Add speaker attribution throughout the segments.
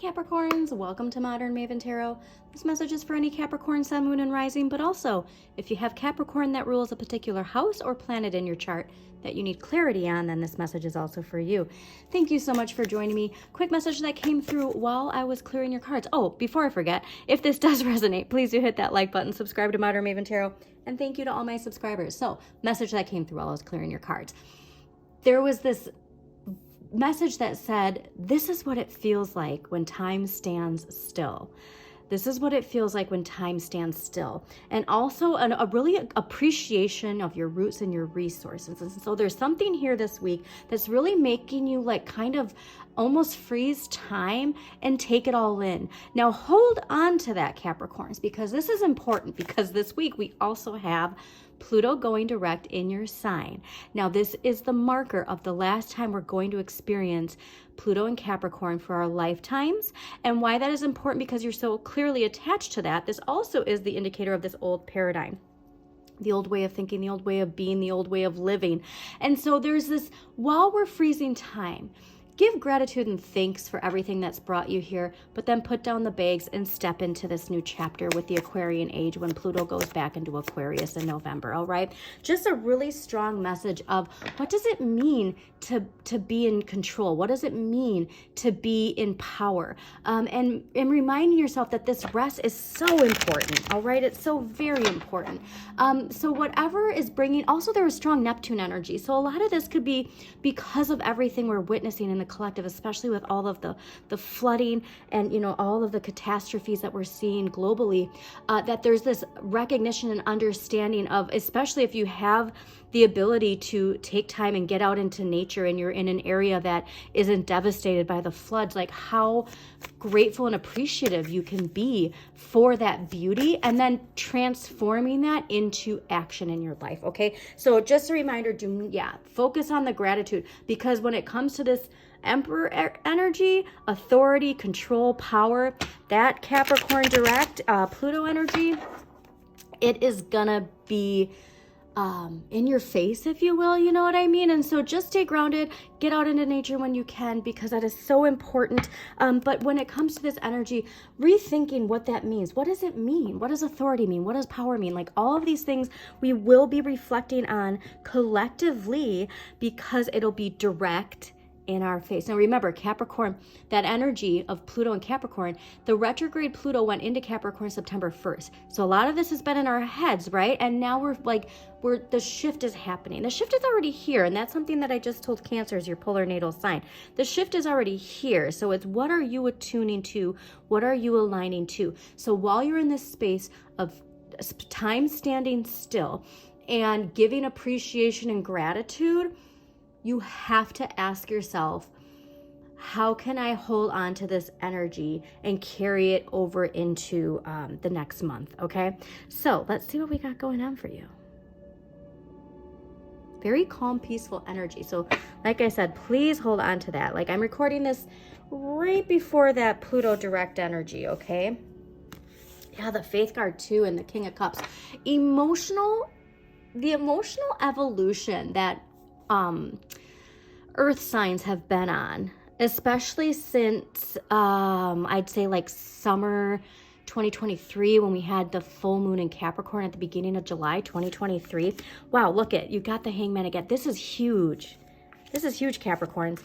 Speaker 1: Capricorns, welcome to Modern Maven Tarot. This message is for any Capricorn, Sun, Moon, and Rising, but also if you have Capricorn that rules a particular house or planet in your chart that you need clarity on, then this message is also for you. Thank you so much for joining me. Quick message that came through while I was clearing your cards. Oh, before I forget, if this does resonate, please do hit that like button, subscribe to Modern Maven Tarot, and thank you to all my subscribers. So, message that came through while I was clearing your cards. There was this message that said, this is what it feels like when time stands still. This is what it feels like when time stands still. And also a really appreciation of your roots and your resources. And so there's something here this week that's really making you like kind of almost freeze time and take it all in. Now hold on to that, Capricorns, because this is important, because this week we also have Pluto going direct in your sign. Now this is the marker of the last time we're going to experience Pluto and Capricorn for our lifetimes. And why that is important, because you're so clearly attached to that. This also is the indicator of this old paradigm, the old way of thinking, the old way of being, the old way of living. And so there's this, while we're freezing time, give gratitude and thanks for everything that's brought you here, but then put down the bags and step into this new chapter with the Aquarian age when Pluto goes back into Aquarius in November, all right? Just a really strong message of what does it mean to be in control? What does it mean to be in power? And reminding yourself that this rest is so important, all right? It's so very important. So whatever is bringing, also there is strong Neptune energy. So a lot of this could be because of everything we're witnessing in the collective, especially with all of the flooding and, you know, all of the catastrophes that we're seeing globally, that there's this recognition and understanding of, especially if you have the ability to take time and get out into nature and you're in an area that isn't devastated by the floods, like how grateful and appreciative you can be for that beauty and then transforming that into action in your life. Okay, so just a reminder, focus on the gratitude, because when it comes to this Emperor energy, authority, control, power, that Capricorn direct Pluto energy, it is gonna be in your face, if you will, you know what I mean? And so just stay grounded, get out into nature when you can, because that is so important. But when it comes to this energy, rethinking what that means. What does it mean? What does authority mean? What does power mean? Like all of these things we will be reflecting on collectively, because it'll be direct in our face. Now remember, Capricorn, that energy of Pluto and Capricorn, the retrograde Pluto went into Capricorn September 1st. So a lot of this has been in our heads, right? And now the shift is happening. The shift is already here. And that's something that I just told Cancers, your polar natal sign. The shift is already here. So it's, what are you attuning to? What are you aligning to? So while you're in this space of time standing still and giving appreciation and gratitude, you have to ask yourself, how can I hold on to this energy and carry it over into the next month, okay? So let's see what we got going on for you. Very calm, peaceful energy. So like I said, please hold on to that. Like I'm recording this right before that Pluto direct energy, okay? Yeah, the Faith Card too, and the King of Cups. The emotional evolution that earth signs have been on, especially since I'd say like summer 2023, when we had the full moon in Capricorn at the beginning of July 2023. Wow, look at, you got the Hangman again. This is huge. This is huge, Capricorns.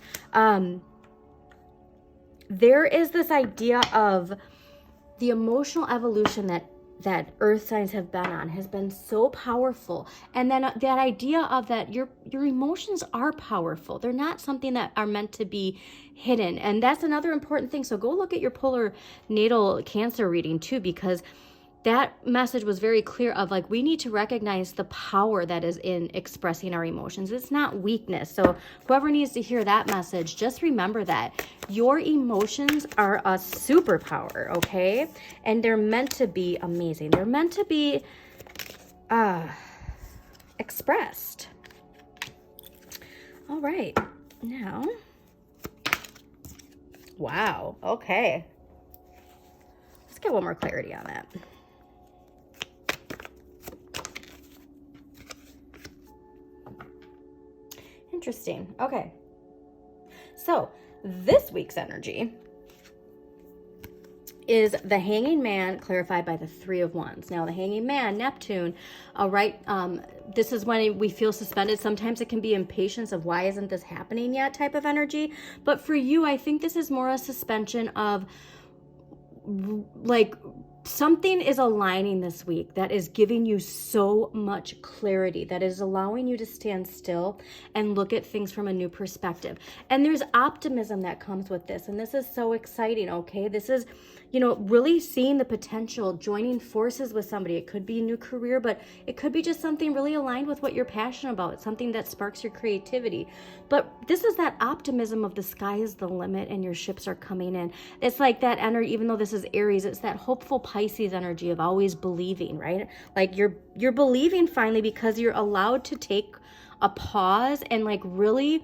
Speaker 1: There is this idea of the emotional evolution that earth signs have been on has been so powerful. And then that idea of that your emotions are powerful. They're not something that are meant to be hidden. And that's another important thing. So go look at your polar natal Cancer reading too, because that message was very clear of like, we need to recognize the power that is in expressing our emotions. It's not weakness. So whoever needs to hear that message, just remember that your emotions are a superpower, okay? And they're meant to be amazing. They're meant to be expressed. All right, now, wow, okay. Let's get one more clarity on that. Interesting. Okay. So this week's energy is the Hanging Man, clarified by the Three of Wands. Now, the Hanging Man, Neptune, this is when we feel suspended. Sometimes it can be impatience of why isn't this happening yet type of energy. But for you, I think this is more a suspension of like something is aligning this week that is giving you so much clarity, that is allowing you to stand still and look at things from a new perspective. And there's optimism that comes with this. And this is so exciting, okay? This is, you know, really seeing the potential, joining forces with somebody. It could be a new career, but it could be just something really aligned with what you're passionate about, something that sparks your creativity. But this is that optimism of the sky is the limit and your ships are coming in. It's like that energy, even though this is Aries, it's that hopeful Pisces energy of always believing, right? Like you're believing finally because you're allowed to take a pause and like really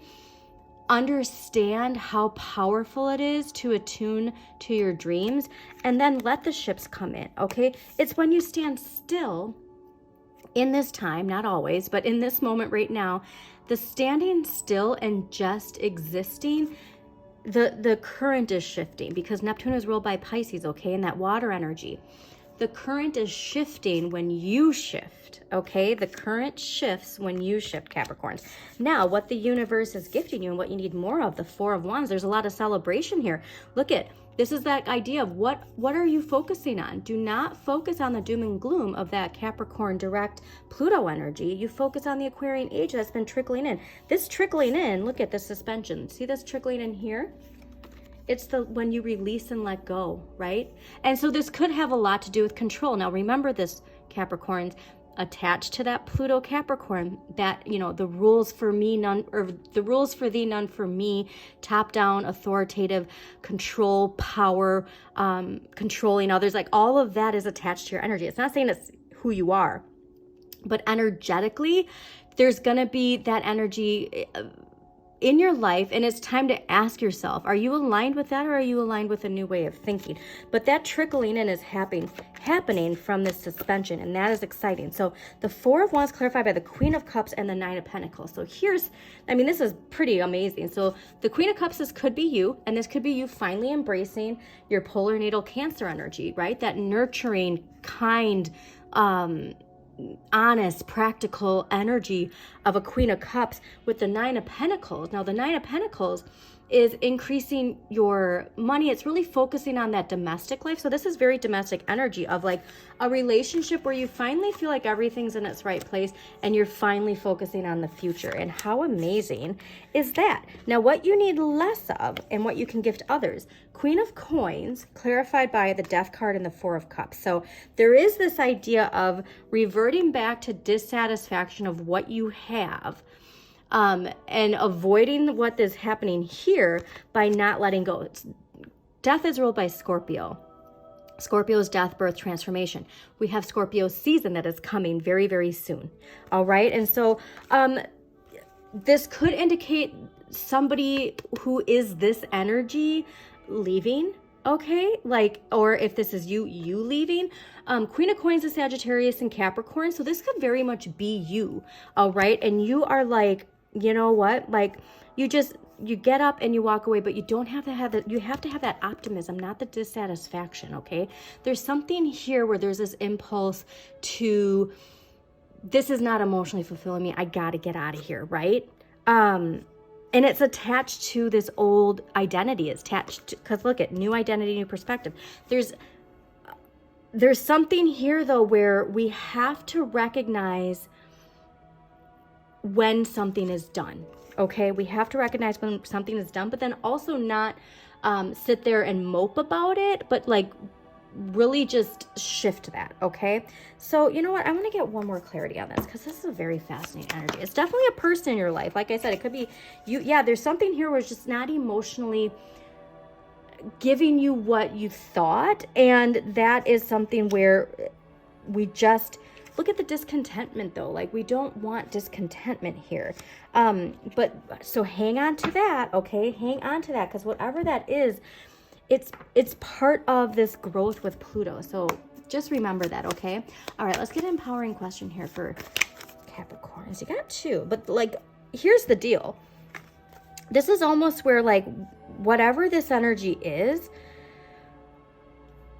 Speaker 1: understand how powerful it is to attune to your dreams and then let the ships come in, okay? It's when you stand still in this time, not always, but in this moment right now, the standing still and just existing, the current is shifting because Neptune is ruled by Pisces, okay? And that water energy. The current is shifting when you shift, okay? The current shifts when you shift, Capricorns. Now, what the universe is gifting you and what you need more of, the Four of Wands, there's a lot of celebration here. Look at, this is that idea of what are you focusing on? Do not focus on the doom and gloom of that Capricorn direct Pluto energy. You focus on the Aquarian age that's been trickling in. This trickling in, look at the suspension. See this trickling in here? It's when you release and let go, right? And so this could have a lot to do with control. Now remember this, Capricorns, attached to that Pluto Capricorn, that, you know, the rules for me, none, or the rules for thee, none for me, top down, authoritative, control, power, controlling others, like all of that is attached to your energy. It's not saying it's who you are, but energetically, there's going to be that energy in your life, and it's time to ask yourself, are you aligned with that or are you aligned with a new way of thinking? But that trickling in is happening from this suspension, and that is exciting. So the Four of Wands clarified by the Queen of Cups and the Nine of Pentacles. So this is pretty amazing. So the Queen of Cups, this could be you, and this could be you finally embracing your polar natal Cancer energy, right? That nurturing, kind, honest, practical energy of a Queen of Cups with the Nine of Pentacles. Now, the Nine of Pentacles is increasing your money. It's really focusing on that domestic life. So this is very domestic energy of like a relationship where you finally feel like everything's in its right place and you're finally focusing on the future. And how amazing is that? Now, what you need less of and what you can gift others. Queen of Coins, clarified by the Death card and the Four of Cups. So there is this idea of reverting back to dissatisfaction of what you have, and avoiding what is happening here by not letting go. Death is ruled by Scorpio. Scorpio's death, birth, transformation. We have Scorpio season that is coming very, very soon. All right. And so this could indicate somebody who is this energy leaving. Okay, like, or if this is you leaving. Queen of Coins is Sagittarius and Capricorn, so this could very much be you. All right, and you are like, you know what, like you get up and you walk away, but you don't have to have that. You have to have that optimism, not the dissatisfaction. Okay, there's something here where there's this impulse to, this is not emotionally fulfilling me, I gotta get out of here, right? And it's attached to this old identity. It's attached to, because look at new identity, new perspective. There's something here though where we have to recognize when something is done. Okay, we have to recognize when something is done, but then also not sit there and mope about it, but like really just shift that. Okay, so you know what, I'm gonna get one more clarity on this because this is a very fascinating energy. It's definitely a person in your life. Like I said, it could be you. Yeah, there's something here where it's just not emotionally giving you what you thought, and that is something where we just look at the discontentment though. Like we don't want discontentment here. But so hang on to that. Okay, hang on to that, because whatever that is, it's part of this growth with Pluto. So just remember that. Okay, all right, let's get an empowering question here for Capricorns. You got two, but like here's the deal. This is almost where like whatever this energy is,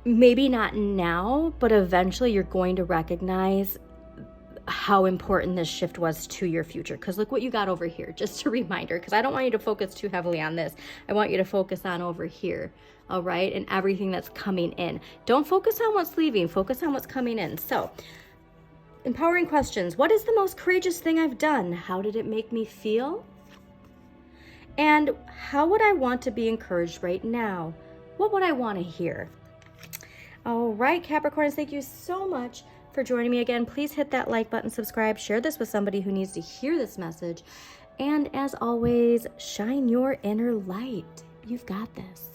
Speaker 1: maybe not now, but eventually you're going to recognize how important this shift was to your future. Because look what you got over here, just a reminder, because I don't want you to focus too heavily on this. I want you to focus on over here, all right, and everything that's coming in. Don't focus on what's leaving, focus on what's coming in. So, empowering questions. What is the most courageous thing I've done? How did it make me feel? And how would I want to be encouraged right now? What would I want to hear? All right, Capricorns, thank you so much for joining me again. Please hit that like button, subscribe, share this with somebody who needs to hear this message. And as always, shine your inner light. You've got this.